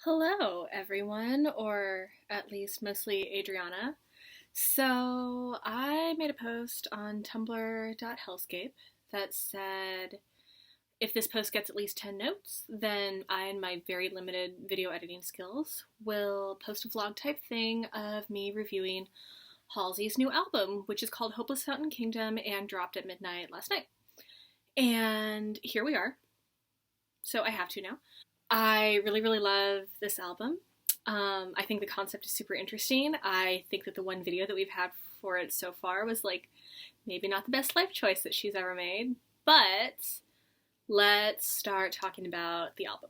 Hello, everyone, or at least mostly Adriana. So, I made a post on tumblr.hellscape that said if this post gets at least 10 notes, then I and my very limited video editing skills will post a vlog type thing of me reviewing Halsey's new album, which is called Hopeless Fountain Kingdom and dropped at midnight last night. And here we are. So, I have to now. I really, really love this album. I think the concept is super interesting. I think that the one video that we've had for it so far was maybe not the best life choice that she's ever made, but let's start talking about the album.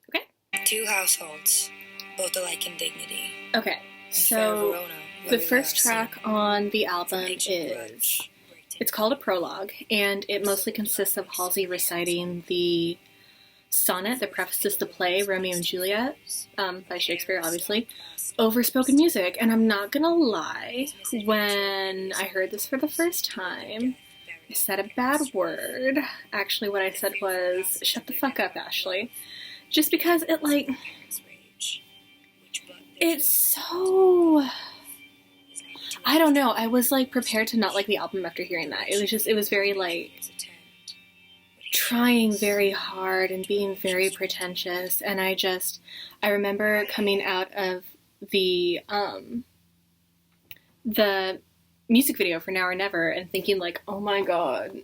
Okay? Two households, both alike in dignity. Okay, so the first track on the album it's called a prologue, and it mostly consists of Halsey reciting the sonnet that prefaces the play Romeo and Juliet, by Shakespeare, obviously, over spoken music. And I'm not gonna lie, when I heard this for the first time, I said a bad word. Actually, what I said was, shut the fuck up, Ashley. Just because it's so... I don't know, I was, prepared to not like the album after hearing that. It was very, trying very hard and being very pretentious, and I remember coming out of the music video for Now or Never and thinking oh my god,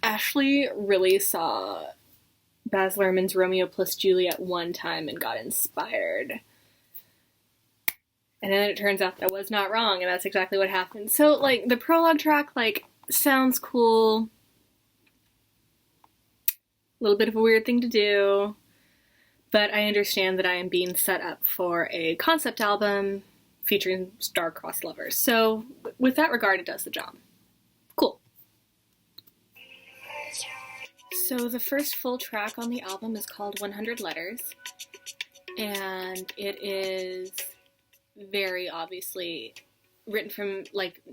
Ashley really saw Baz Luhrmann's Romeo plus Juliet one time and got inspired. And then it turns out that I was not wrong, and that's exactly what happened. So, the prologue track, sounds cool. A little bit of a weird thing to do, but I understand that I am being set up for a concept album featuring star-crossed lovers. So, with that regard, it does the job. Cool. So, the first full track on the album is called 100 Letters, and it is very obviously written from,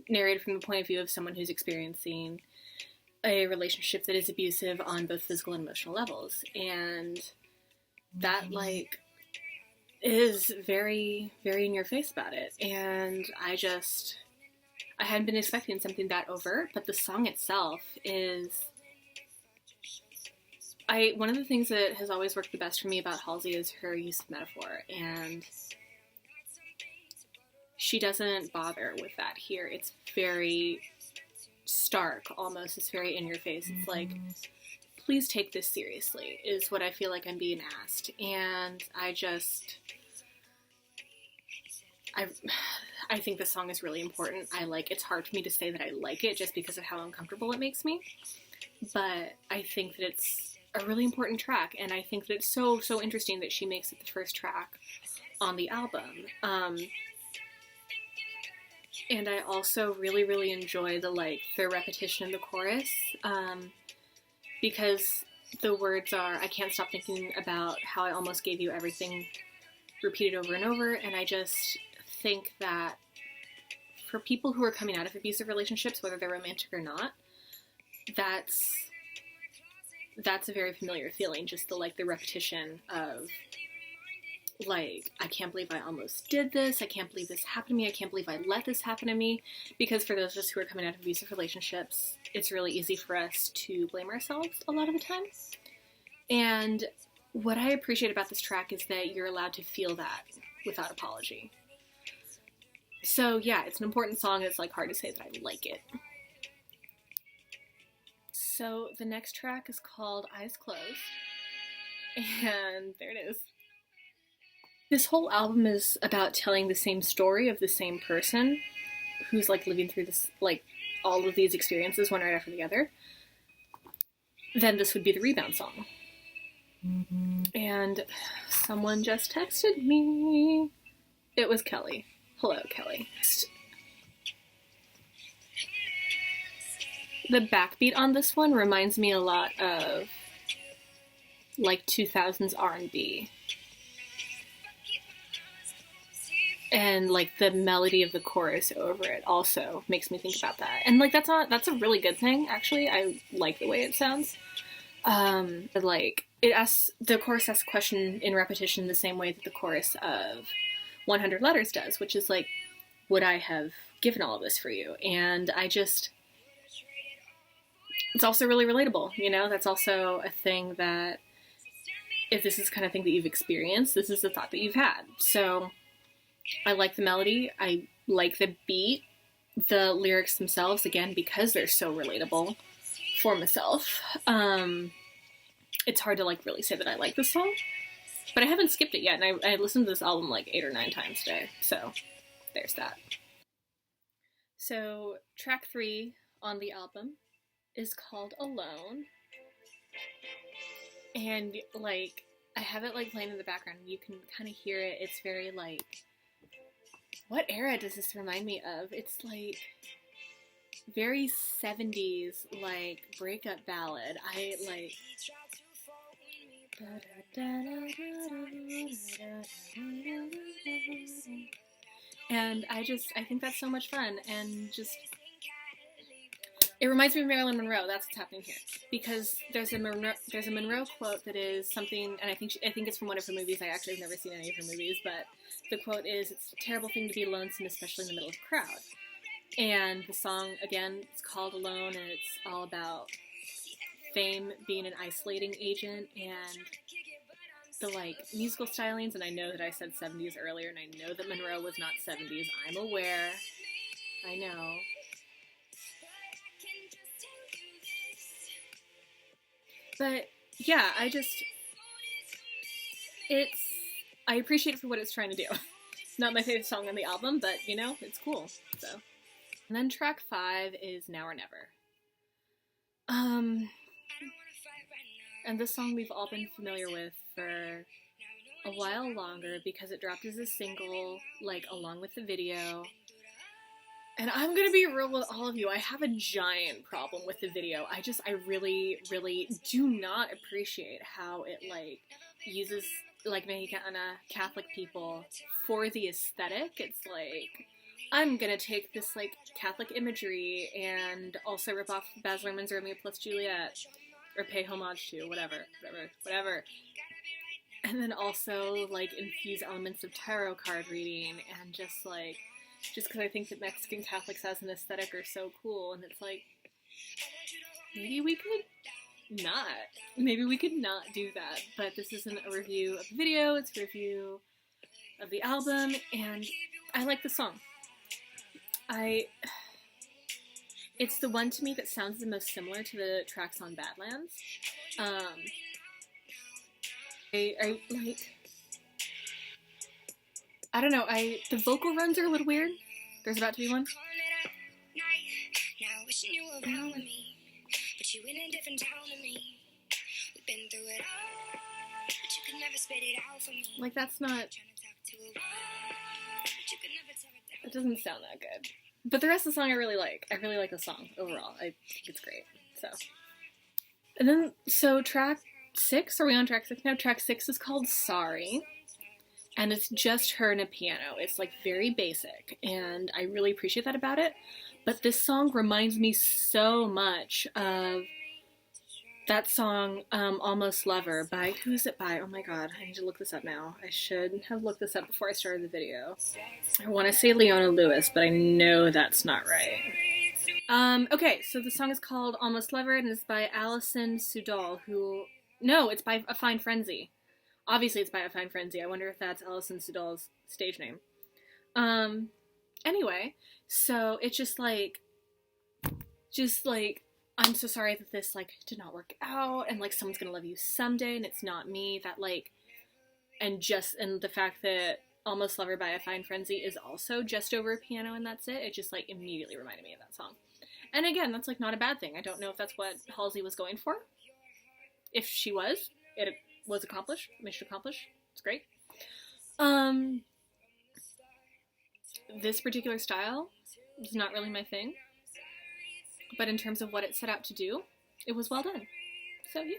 narrated from the point of view of someone who's experiencing a relationship that is abusive on both physical and emotional levels, and that is very, very in your face about it. And I hadn't been expecting something that overt, but the song itself is one of the things that has always worked the best for me about Halsey is her use of metaphor, and she doesn't bother with that here. It's very stark, almost. It's very in your face. It's please take this seriously, is what I feel like I'm being asked. And I think the song is really important. It's hard for me to say that I like it just because of how uncomfortable it makes me, but I think that it's a really important track, and I think that it's so interesting that she makes it the first track on the album. And I also really, really enjoy the repetition in the chorus, because the words are, I can't stop thinking about how I almost gave you everything, repeated over and over. And I just think that for people who are coming out of abusive relationships, whether they're romantic or not, that's a very familiar feeling, just the repetition of I can't believe I almost did this, I can't believe this happened to me, I can't believe I let this happen to me. Because for those of us who are coming out of abusive relationships, it's really easy for us to blame ourselves a lot of the time. And what I appreciate about this track is that you're allowed to feel that without apology. So yeah, it's an important song. It's hard to say that I like it. So the next track is called Eyes Closed, and there it is. This whole album is about telling the same story of the same person who's living through this, all of these experiences one right after the other. Then this would be the rebound song. And someone just texted me. It was Kelly. Hello, Kelly. The backbeat on this one reminds me a lot of 2000s R&B. And the melody of the chorus over it also makes me think about that. And that's a really good thing, actually. I like the way it sounds. Like, the chorus asks a question in repetition the same way that the chorus of 100 Letters does, which is like, would I have given all of this for you? And it's also really relatable, you know? That's also a thing that, if this is the kind of thing that you've experienced, this is the thought that you've had. So I like the melody. I like the beat. The lyrics themselves, again, because they're so relatable for myself. It's hard to like really say that I like this song, but I haven't skipped it yet, and I listened to this album like 8 or 9 times today, so there's that. So track 3 on the album is called Alone, and like I have it like playing in the background, and you can kind of hear it. It's very like, what era does this remind me of? It's like very 70s, like breakup ballad. I like. And I think that's so much fun, and just, it reminds me of Marilyn Monroe. That's what's happening here, because there's a Monroe quote that is something, and I think it's from one of her movies. I actually have never seen any of her movies, but the quote is, "It's a terrible thing to be lonesome, especially in the middle of a crowd." And the song, again, it's called Alone, and it's all about fame being an isolating agent, and the like musical stylings. And I know that I said 70s earlier, and I know that Monroe was not 70s. I'm aware. I know. But yeah, I appreciate it for what it's trying to do. Not my favorite song on the album, but you know, it's cool. So, and then track 5 is Now or Never. And this song we've all been familiar with for a while longer, because it dropped as a single, like, along with the video. And I'm gonna be real with all of you, I have a giant problem with the video. I really, really do not appreciate how it, like, uses, like, Mexicana Catholic people for the aesthetic. It's like, I'm gonna take this, like, Catholic imagery and also rip off Baz Luhrmann's Romeo plus Juliet, or pay homage to, whatever. And then also, like, infuse elements of tarot card reading, and just because I think that Mexican Catholics as an aesthetic are so cool, and it's like, maybe we could not do that. But this isn't a review of the video, it's a review of the album, and I like the song. It's the one to me that sounds the most similar to the tracks on Badlands. I don't know, the vocal runs are a little weird. There's about to be one. Like, that's not... It doesn't sound that good. But the rest of the song I really like. I really like the song overall. I think it's great. So. And then, so track 6, are we on track 6 now? Track 6 is called Sorry. And it's just her and a piano. It's like very basic, and I really appreciate that about it. But this song reminds me so much of that song, Almost Lover, by, who is it by? Oh my god, I need to look this up now. I should have looked this up before I started the video. I want to say Leona Lewis, but I know that's not right. Okay, so the song is called Almost Lover, and it's by Alison Sudol, no, it's by A Fine Frenzy. Obviously it's by A Fine Frenzy. I wonder if that's Alison Sudol's stage name. Anyway, so it's just like, I'm so sorry that this, like, did not work out, and, like, someone's gonna love you someday, and it's not me, that, like, and the fact that Almost Lover by A Fine Frenzy is also just over a piano and that's it just, like, immediately reminded me of that song. And again, that's, like, not a bad thing. I don't know if that's what Halsey was going for. If she was, it was accomplished, mission accomplished. It's great. This particular style is not really my thing. But in terms of what it set out to do, it was well done. So, yeah.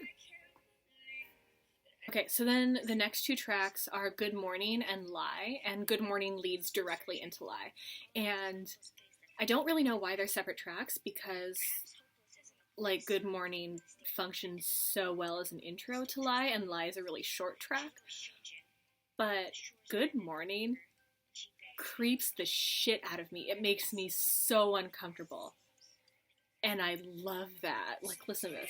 Okay, so then the next 2 tracks are Good Morning and Lie, and Good Morning leads directly into Lie. And I don't really know why they're separate tracks, because like Good Morning functions so well as an intro to Lie, and Lie is a really short track. But Good Morning creeps the shit out of me. It makes me so uncomfortable. And I love that. Like, listen to this.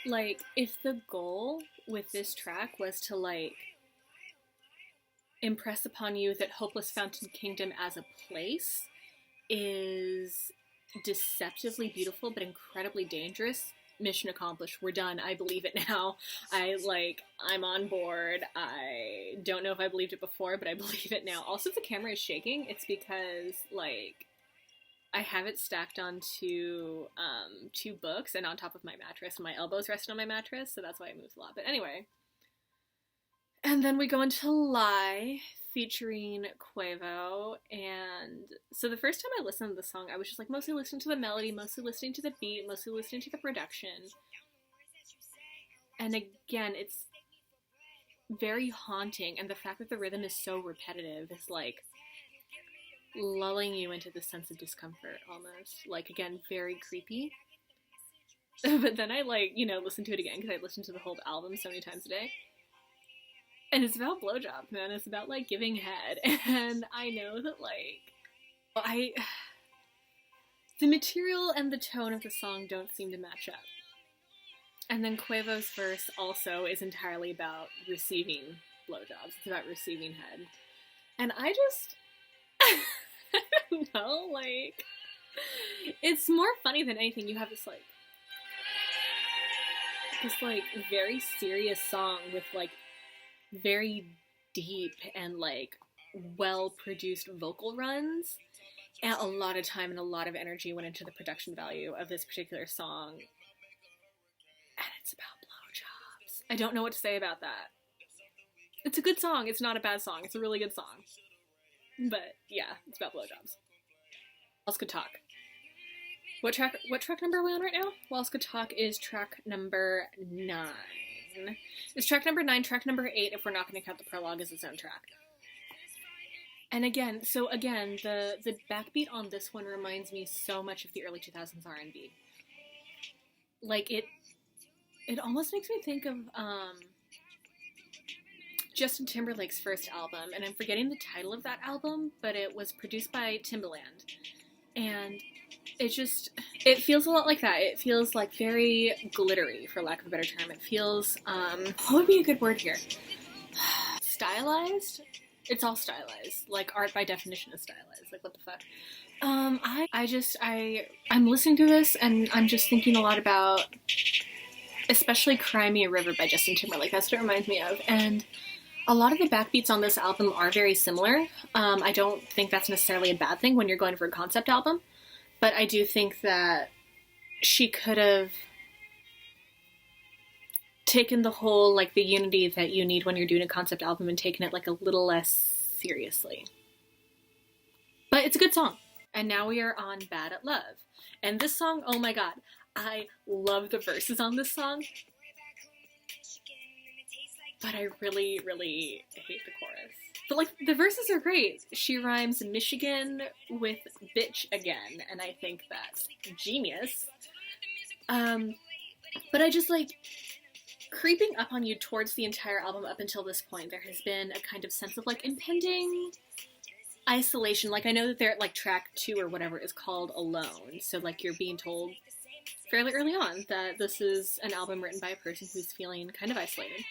Like, if the goal with this track was to, like, impress upon you that Hopeless Fountain Kingdom as a place is deceptively beautiful but incredibly dangerous, mission accomplished. We're done. I believe it now. I'm on board. I don't know if I believed it before, but I believe it now. Also, if the camera is shaking, it's because, like, I have it stacked onto two books and on top of my mattress, and my elbows resting on my mattress, so that's why it moves a lot. But anyway. And then we go into Lie, featuring Quavo, and so the first time I listened to the song, I was just like mostly listening to the melody, mostly listening to the beat, mostly listening to the production. And again, it's very haunting, and the fact that the rhythm is so repetitive is like lulling you into this sense of discomfort almost. Like, again, very creepy. But then I listen to it again because I listened to the whole album so many times a day. And it's about blowjobs, man. It's about, like, giving head. And I know that, like, the material and the tone of the song don't seem to match up. And then Quavo's verse also is entirely about receiving blowjobs. It's about receiving head. And I just, I don't know, like, it's more funny than anything. You have this very serious song with, like, very deep and, like, well-produced vocal runs, and a lot of time and a lot of energy went into the production value of this particular song, and it's about blowjobs. I don't know what to say about that. It's a good song. It's not a bad song. It's a really good song. But, yeah, it's about blowjobs. Else Could Talk. What track number are we on right now? Else Could Talk is track number 9. It's track number 9, track number 8, if we're not going to count the prologue as its own track. And again, the backbeat on this one reminds me so much of the early 2000s R&B. Like, it almost makes me think of Justin Timberlake's first album, and I'm forgetting the title of that album, but it was produced by Timbaland. And it feels a lot like that. It feels like very glittery, for lack of a better term. It feels, what would be a good word here? Stylized? It's all stylized. Like, art by definition is stylized. Like, what the fuck? I'm listening to this, and I'm just thinking a lot about, especially Cry Me a River by Justin Timberlake. That's what it reminds me of. And a lot of the backbeats on this album are very similar. I don't think that's necessarily a bad thing when you're going for a concept album. But I do think that she could have taken the whole, like, the unity that you need when you're doing a concept album and taken it, like, a little less seriously. But it's a good song. And now we are on Bad at Love. And this song, oh my god, I love the verses on this song. But I really, really hate the chorus. But, like, the verses are great. She rhymes Michigan with bitch again, and I think that's genius. But I just, like, creeping up on you towards the entire album up until this point, there has been a kind of sense of, like, impending isolation. Like, I know that they're, like, track 2 or whatever is called Alone, so, like, you're being told fairly early on that this is an album written by a person who's feeling kind of isolated.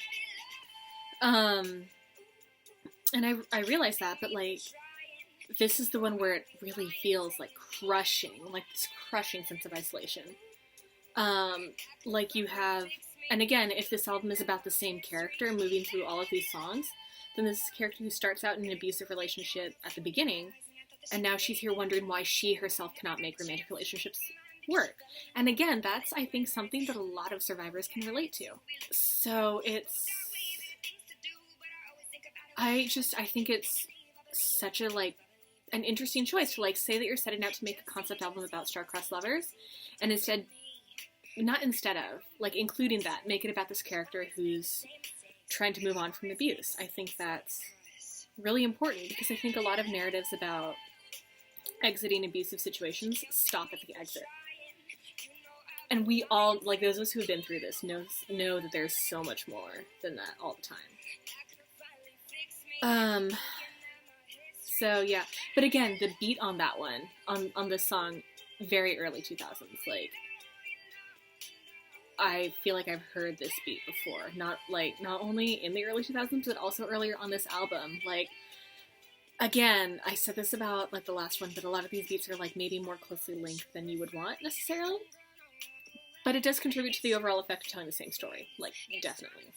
And I realized that, but, like, this is the one where it really feels, like, crushing, like, this crushing sense of isolation. Like, you have, and again, if this album is about the same character moving through all of these songs, then this is a character who starts out in an abusive relationship at the beginning, and now she's here wondering why she herself cannot make romantic relationships work. And again, that's, I think, something that a lot of survivors can relate to. So I think it's such a, like, an interesting choice to, like, say that you're setting out to make a concept album about star-crossed lovers, and including that, make it about this character who's trying to move on from abuse. I think that's really important because I think a lot of narratives about exiting abusive situations stop at the exit. And we all, like those of us who have been through this, know that there's so much more than that all the time. So yeah. But again, the beat on that one, on this song, very early 2000s, like, I feel like I've heard this beat before. Not only in the early 2000s, but also earlier on this album. Like, again, I said this about, like, the last one, but a lot of these beats are, like, maybe more closely linked than you would want, necessarily. But it does contribute to the overall effect of telling the same story. Like, definitely.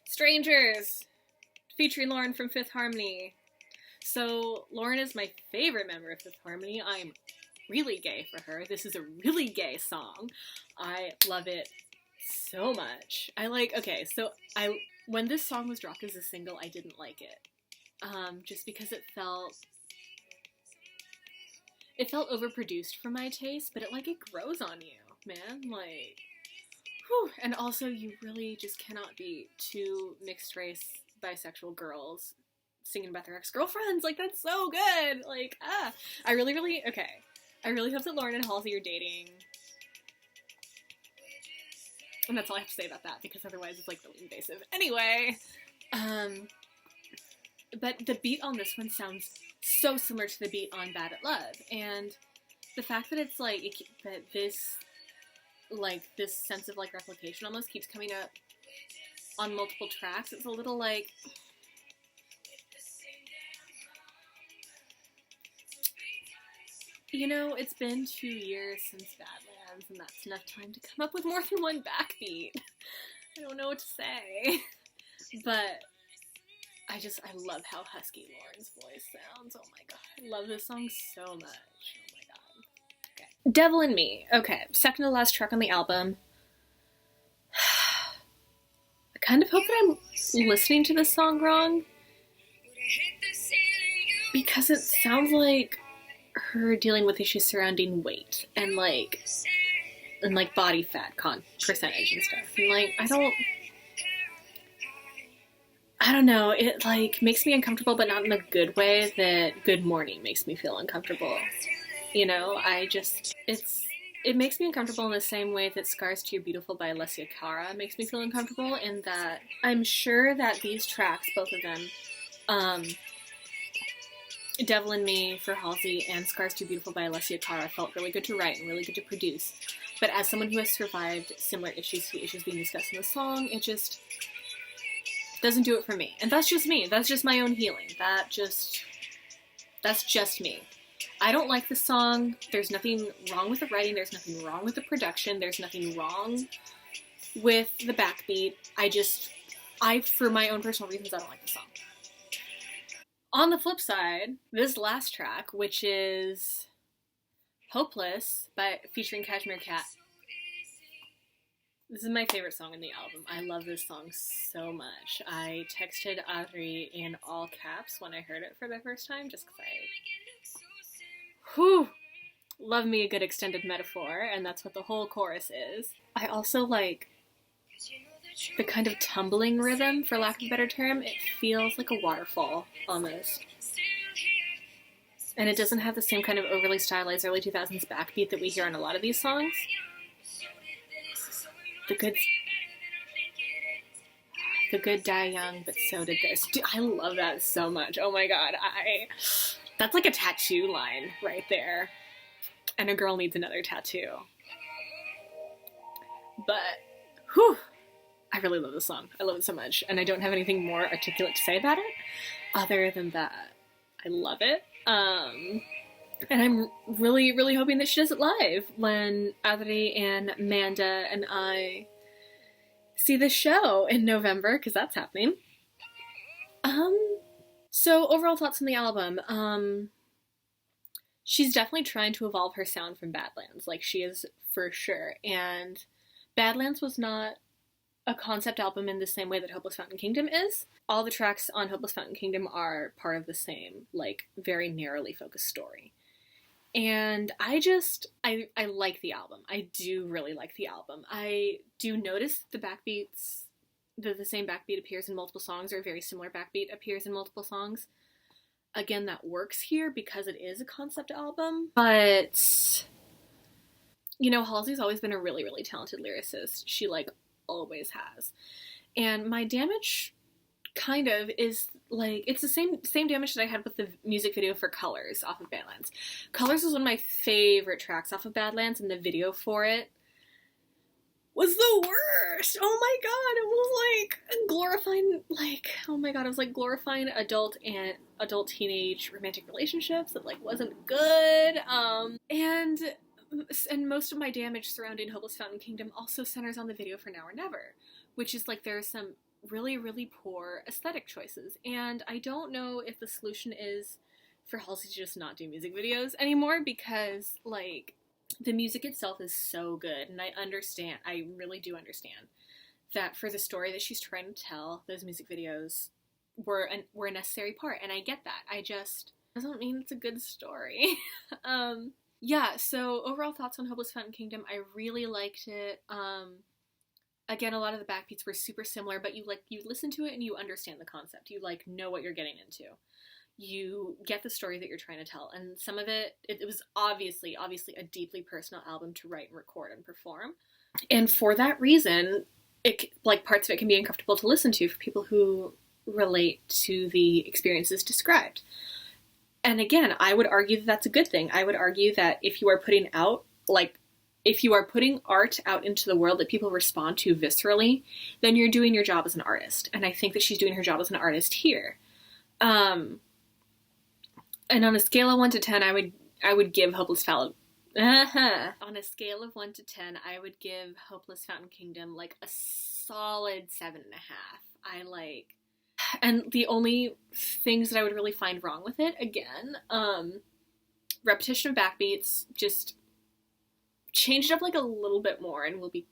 Strangers! Featuring Lauren from Fifth Harmony. So, Lauren is my favorite member of Fifth Harmony. I'm really gay for her. This is a really gay song. I love it so much. When this song was dropped as a single, I didn't like it. Just because it felt overproduced for my taste, but it grows on you, man. Like, whew. And also, you really just cannot be two mixed race bisexual girls singing about their ex-girlfriends. Like, that's so good. Like, I really hope that Lauren and Halsey are dating. And that's all I have to say about that, because otherwise it's, like, really invasive. Anyway, but the beat on this one sounds so similar to the beat on Bad at Love, and the fact that it's, like, that this sense of, like, replication almost keeps coming up on multiple tracks, it's a little, like, you know, it's been 2 years since Badlands, and that's enough time to come up with more than one backbeat. I don't know what to say. But I love how husky Lauren's voice sounds. Oh my god. I love this song so much. Oh my god. Okay. Devil in Me. Okay, second to last track on the album. I kind of hope that I'm listening to this song wrong, because it sounds like her dealing with issues surrounding weight and body fat percentage and stuff. And I don't know, it makes me uncomfortable, but not in a good way that Good Morning makes me feel uncomfortable. You know, it makes me uncomfortable in the same way that Scars to You're Beautiful by Alessia Cara makes me feel uncomfortable, in that I'm sure that these tracks, both of them, Devil in Me for Halsey and Scars Too Beautiful by Alessia Cara, felt really good to write and really good to produce. But as someone who has survived similar issues to the issues being discussed in the song, it just doesn't do it for me. And that's just me. That's just my own healing. That's just me. I don't like the song. There's nothing wrong with the writing. There's nothing wrong with the production. There's nothing wrong with the backbeat. For my own personal reasons, I don't like the song. On the flip side, this last track, which is Hopeless featuring Cashmere Cat. This is my favorite song in the album. I love this song so much. I texted Adri in all caps when I heard it for the first time, just because love me a good extended metaphor, and that's what the whole chorus is. I also like the kind of tumbling rhythm, for lack of a better term. It feels like a waterfall, almost. And it doesn't have the same kind of overly stylized early 2000s backbeat that we hear on a lot of these songs. The good die young, but so did this. Dude, I love that so much. Oh my god, that's like a tattoo line right there. And a girl needs another tattoo. But, I really love this song. I love it so much. And I don't have anything more articulate to say about it, other than that I love it. And I'm really, really hoping that she does it live when Adri and Amanda and I see the show in November, because that's happening. So overall thoughts on the album. She's definitely trying to evolve her sound from Badlands, like she is for sure. And Badlands was not a concept album in the same way that Hopeless Fountain Kingdom is. All the tracks on Hopeless Fountain Kingdom are part of the same, very narrowly focused story. And I like the album. I do really like the album. I do notice the backbeats the same backbeat appears in multiple songs, or a very similar backbeat appears in multiple songs. Again, that works here because it is a concept album. But, you know, Halsey's always been a really, really talented lyricist. She, like, always has. And My Damage kind of is, like, it's the same damage that I had with the music video for Colors off of Badlands. Colors was one of my favorite tracks off of Badlands, and the video for it was the worst. Oh my god, it was like glorifying, like, oh my god, it was like glorifying adult teenage romantic relationships that like wasn't good. And most of my damage surrounding Hopeless Fountain Kingdom also centers on the video for Now or Never, which is like there's some really, really poor aesthetic choices. And I don't know if the solution is for Halsey to just not do music videos anymore, because like the music itself is so good, and I really do understand that for the story that she's trying to tell, those music videos were a necessary part, and I get that. I just doesn't mean it's a good story. Yeah, so overall thoughts on Hopeless Fountain Kingdom, I really liked it. Again, a lot of the backbeats were super similar, but you listen to it and you understand the concept. You like know what you're getting into. You get the story that you're trying to tell, and some of it was obviously a deeply personal album to write and record and perform, and for that reason, parts of it can be uncomfortable to listen to for people who relate to the experiences described. And again, I would argue that that's a good thing. I would argue that if you are putting art out into the world that people respond to viscerally, then you're doing your job as an artist, and I think that she's doing her job as an artist here. And on a scale of 1 to 10, I would give Hopeless Fountain. On a scale of 1 to 10, I would give Hopeless Fountain Kingdom like a solid 7.5. And the only things that I would really find wrong with it, again, repetition of backbeats, just change it up like a little bit more and we'll be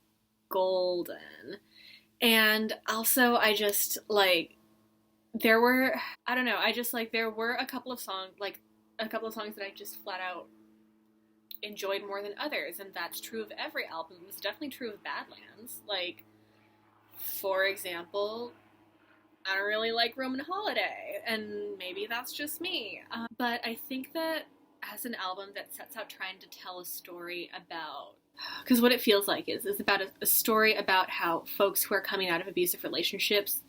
golden. And also, I just like, there were a couple of songs that I just flat out enjoyed more than others, and that's true of every album. It's definitely true of Badlands. Like, for example, I don't really like Roman Holiday, and maybe that's just me. But I think that as an album that sets out trying to tell a story about, because what it feels like is about a story about how folks who are coming out of abusive relationships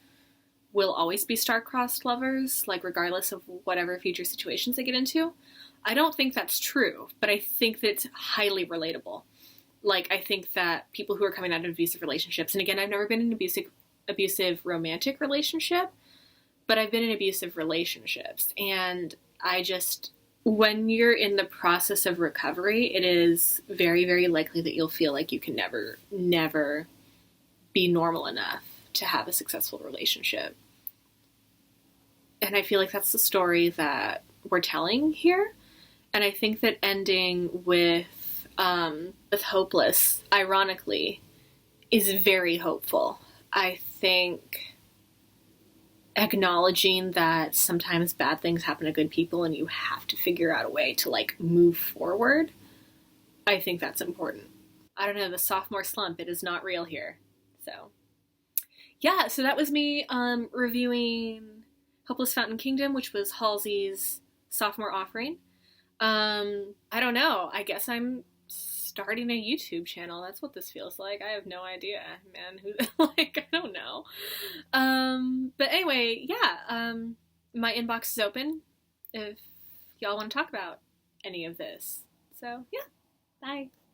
will always be star-crossed lovers, like regardless of whatever future situations they get into. I don't think that's true, but I think that it's highly relatable. Like, I think that people who are coming out of abusive relationships, and again, I've never been in an abusive romantic relationship, but I've been in abusive relationships, and when you're in the process of recovery, it is very, very likely that you'll feel like you can never be normal enough to have a successful relationship. And I feel like that's the story that we're telling here. And I think that ending with Hopeless, ironically, is very hopeful. I think acknowledging that sometimes bad things happen to good people and you have to figure out a way to like move forward, I think that's important. I don't know, the sophomore slump, it is not real here. So yeah, so that was me reviewing Hopeless Fountain Kingdom, which was Halsey's sophomore offering. I don't know. I guess I'm starting a YouTube channel. That's what this feels like. I have no idea, man. I don't know. But anyway, yeah. My inbox is open if y'all want to talk about any of this. So, yeah. Bye.